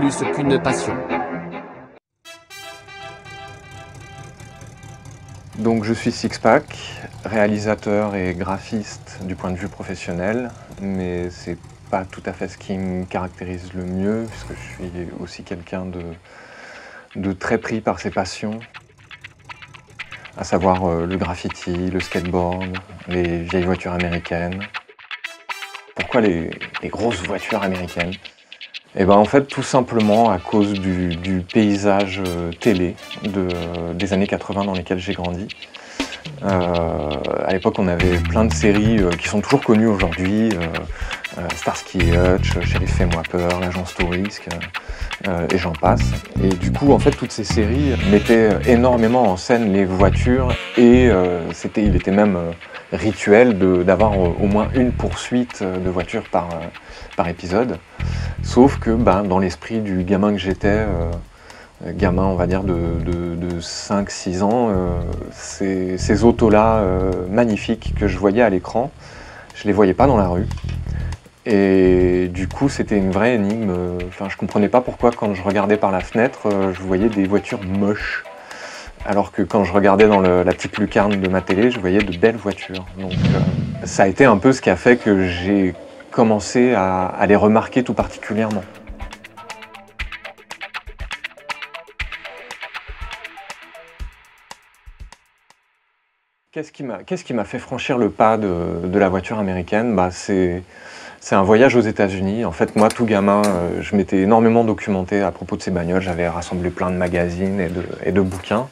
plus qu'une passion. Donc je suis Sixpack, réalisateur et graphiste du point de vue professionnel, mais c'est pas tout à fait ce qui me caractérise le mieux, puisque je suis aussi quelqu'un de très pris par ses passions, à savoir le graffiti, le skateboard, les vieilles voitures américaines. Pourquoi les grosses voitures américaines? Et ben en fait tout simplement à cause du paysage télé des années 80 dans lesquels j'ai grandi. À l'époque on avait plein de séries qui sont toujours connues aujourd'hui, Starsky et Hutch, Shérif Fais-moi peur, l'Agence Touriste, et j'en passe. Et du coup en fait toutes ces séries mettaient énormément en scène les voitures et il était même rituel d'avoir au moins une poursuite de voitures par épisode. Sauf que dans l'esprit du gamin que j'étais, gamin on va dire de 5-6 ans, ces autos-là magnifiques que je voyais à l'écran, je les voyais pas dans la rue. Et du coup c'était une vraie énigme, je comprenais pas pourquoi quand je regardais par la fenêtre, je voyais des voitures moches. Alors que quand je regardais dans la petite lucarne de ma télé, je voyais de belles voitures. Donc ça a été un peu ce qui a fait que j'ai commencé à les remarquer tout particulièrement. Qu'est-ce qui m'a fait franchir le pas de la voiture américaine? C'est un voyage aux États-Unis. En fait, moi, tout gamin, je m'étais énormément documenté à propos de ces bagnoles. J'avais rassemblé plein de magazines et de bouquins.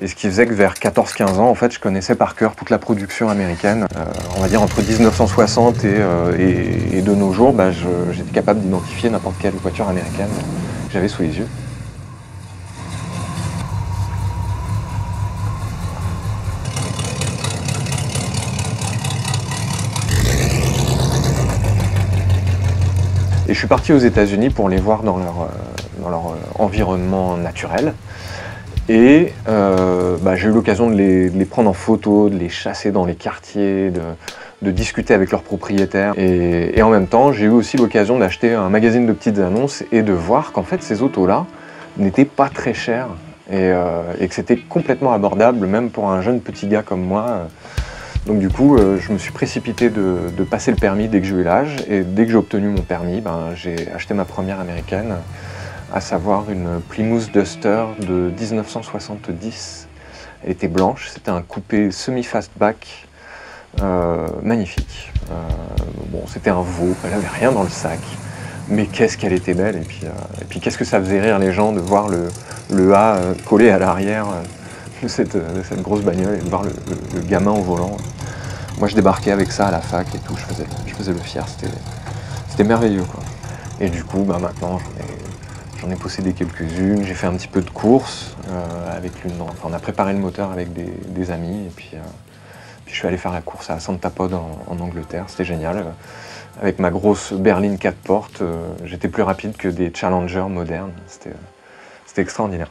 Et ce qui faisait que vers 14-15 ans, en fait, je connaissais par cœur toute la production américaine. On va dire entre 1960 et de nos jours, j'étais capable d'identifier n'importe quelle voiture américaine que j'avais sous les yeux. Et je suis parti aux États-Unis pour les voir dans leur environnement naturel. Et j'ai eu l'occasion de les prendre en photo, de les chasser dans les quartiers, de discuter avec leurs propriétaires. Et en même temps, j'ai eu aussi l'occasion d'acheter un magazine de petites annonces et de voir qu'en fait, ces autos-là n'étaient pas très chères et que c'était complètement abordable, même pour un jeune petit gars comme moi. Donc du coup, je me suis précipité de passer le permis dès que j'ai eu l'âge, et dès que j'ai obtenu mon permis, j'ai acheté ma première américaine, à savoir une Plymouth Duster de 1970. Elle était blanche, c'était un coupé semi-fastback, magnifique. C'était un veau, elle n'avait rien dans le sac, mais qu'est-ce qu'elle était belle, et puis qu'est-ce que ça faisait rire les gens de voir le A collé à l'arrière de cette grosse bagnole et de voir le gamin au volant. Moi je débarquais avec ça à la fac et tout, je faisais le fier, c'était merveilleux quoi. Et du coup maintenant j'en ai possédé quelques-unes, j'ai fait un petit peu de course avec on a préparé le moteur avec des amis et puis je suis allé faire la course à Santa Pod en Angleterre, c'était génial. Avec ma grosse berline 4 portes, j'étais plus rapide que des Challenger modernes, c'était extraordinaire.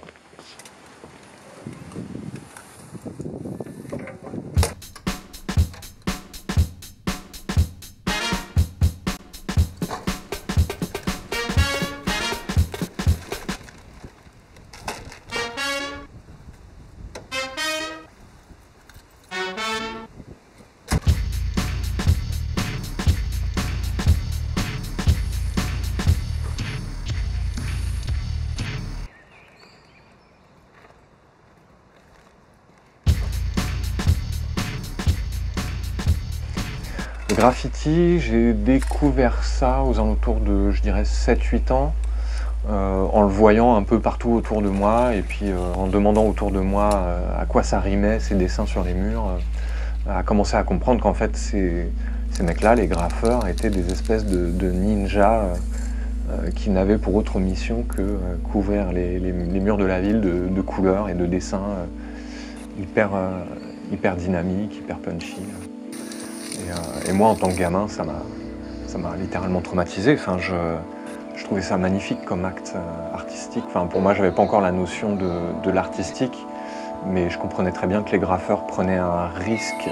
Le graffiti, j'ai découvert ça aux alentours de, je dirais, 7-8 ans, en le voyant un peu partout autour de moi, et puis en demandant autour de moi à quoi ça rimait, ces dessins sur les murs, à commencer à comprendre qu'en fait, ces mecs-là, les graffeurs, étaient des espèces de ninjas qui n'avaient pour autre mission que couvrir les murs de la ville de couleurs et de dessins hyper dynamiques, hyper punchy. Et moi, en tant que gamin, ça m'a littéralement traumatisé. Je trouvais ça magnifique comme acte artistique. Pour moi, je n'avais pas encore la notion de l'artistique, mais je comprenais très bien que les graffeurs prenaient un risque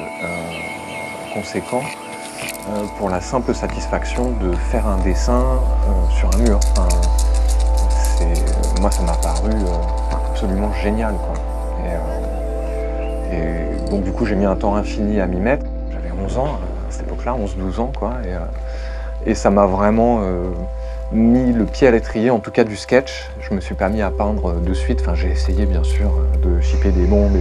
conséquent pour la simple satisfaction de faire un dessin sur un mur. moi ça m'a paru absolument génial, quoi. Et donc du coup j'ai mis un temps infini à m'y mettre. J'avais 11 ans à cette époque-là, 11-12 ans, quoi. Et ça m'a vraiment mis le pied à l'étrier, en tout cas du sketch. Je me suis pas mis à peindre de suite. Enfin, j'ai essayé bien sûr de chipper des bombes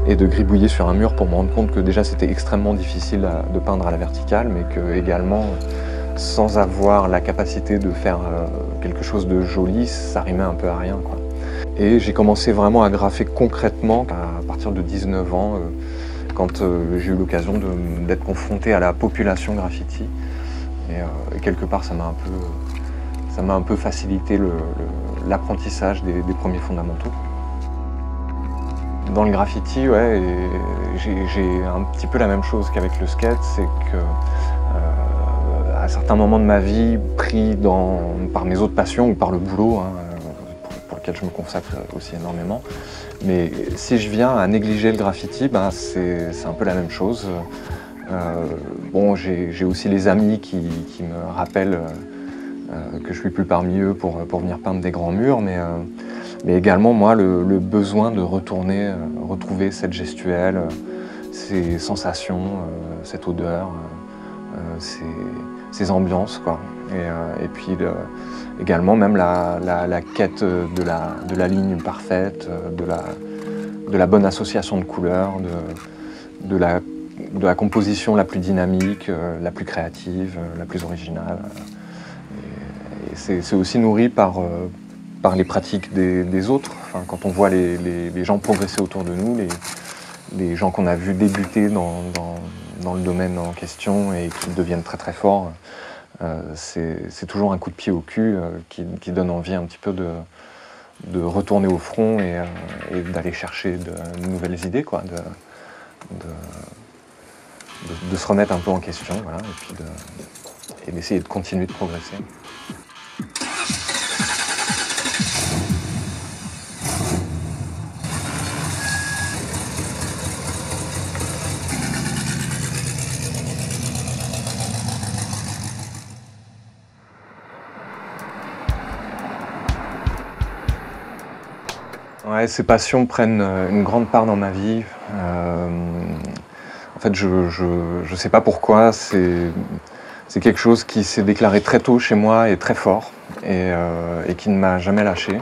et de gribouiller sur un mur pour me rendre compte que déjà c'était extrêmement difficile de peindre à la verticale, mais que également, sans avoir la capacité de faire quelque chose de joli, ça rimait un peu à rien, quoi. Et j'ai commencé vraiment à graffer concrètement à partir de 19 ans, quand j'ai eu l'occasion d'être confronté à la population graffiti. Et quelque part, ça m'a un peu facilité l'apprentissage des premiers fondamentaux. Dans le graffiti, ouais, j'ai un petit peu la même chose qu'avec le skate, c'est que à certains moments de ma vie, pris par mes autres passions ou par le boulot, hein, pour lequel je me consacre aussi énormément, mais si je viens à négliger le graffiti, ben c'est un peu la même chose. Bon, j'ai aussi les amis qui me rappellent que je suis plus parmi eux pour venir peindre des grands murs, mais également moi le besoin de retrouver cette gestuelle, ces sensations, cette odeur, ces ambiances, quoi. Et puis également même la quête de la ligne parfaite, de la bonne association de couleurs, de la composition la plus dynamique, la plus créative, la plus originale. Et c'est aussi nourri par les pratiques des autres. Enfin, quand on voit les gens progresser autour de nous, les gens qu'on a vus débuter dans le domaine en question et qui deviennent très très forts, c'est toujours un coup de pied au cul qui donne envie un petit peu de retourner au front et d'aller chercher de nouvelles idées, quoi, de se remettre un peu en question, voilà, et d'essayer de continuer de progresser. Ouais, ces passions prennent une grande part dans ma vie. En fait, je sais pas pourquoi, c'est quelque chose qui s'est déclaré très tôt chez moi et très fort, et qui ne m'a jamais lâché.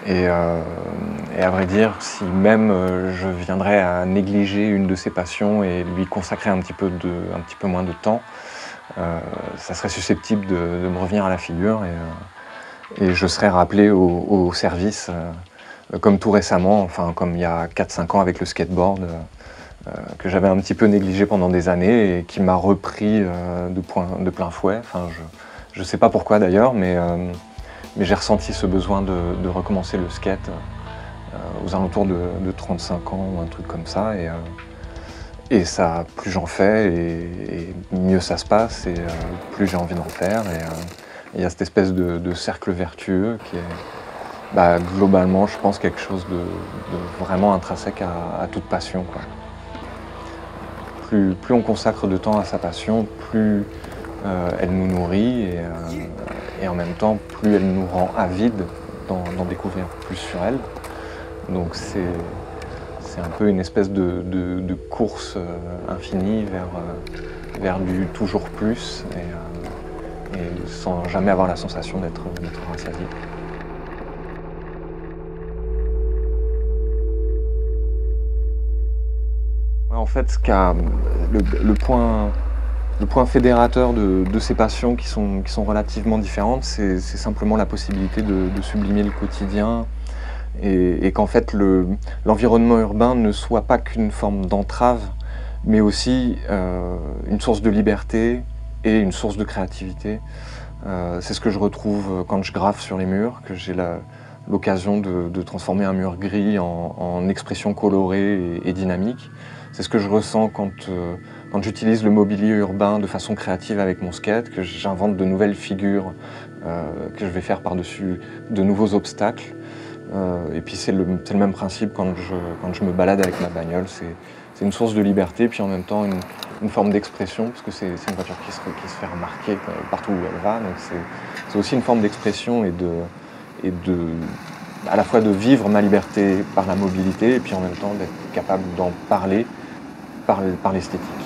Et à vrai dire, si même je viendrais à négliger une de ces passions et lui consacrer un petit peu moins de temps, ça serait susceptible de me revenir à la figure, et je serais rappelé au service, comme tout récemment, enfin comme il y a 4-5 ans avec le skateboard, que j'avais un petit peu négligé pendant des années et qui m'a repris de plein fouet. Enfin, je ne sais pas pourquoi d'ailleurs, mais j'ai ressenti ce besoin de recommencer le skate aux alentours de 35 ans ou un truc comme ça. Et ça, plus j'en fais, et mieux ça se passe, et plus j'ai envie d'en faire. Et il y a cette espèce de cercle vertueux qui est globalement, je pense, quelque chose de vraiment intrinsèque à toute passion, quoi. Plus on consacre de temps à sa passion, plus elle nous nourrit, et en même temps, plus elle nous rend avides d'en découvrir plus sur elle. Donc c'est un peu une espèce de course infinie vers du toujours plus, et sans jamais avoir la sensation d'être rassasié. En fait, le point fédérateur de ces passions qui sont relativement différentes, c'est simplement la possibilité de sublimer le quotidien, et qu'en fait l'environnement urbain ne soit pas qu'une forme d'entrave, mais aussi une source de liberté et une source de créativité. C'est ce que je retrouve quand je graffe sur les murs, que j'ai l'occasion de transformer un mur gris en expression colorée et dynamique. C'est ce que je ressens quand j'utilise le mobilier urbain de façon créative avec mon skate, que j'invente de nouvelles figures que je vais faire par-dessus de nouveaux obstacles. Et puis c'est le même principe quand je me balade avec ma bagnole. C'est une source de liberté, puis en même temps une forme d'expression, parce que c'est une voiture qui se fait remarquer partout où elle va. Donc c'est aussi une forme d'expression et et à la fois de vivre ma liberté par la mobilité et puis en même temps d'être capable d'en parler par l'esthétique.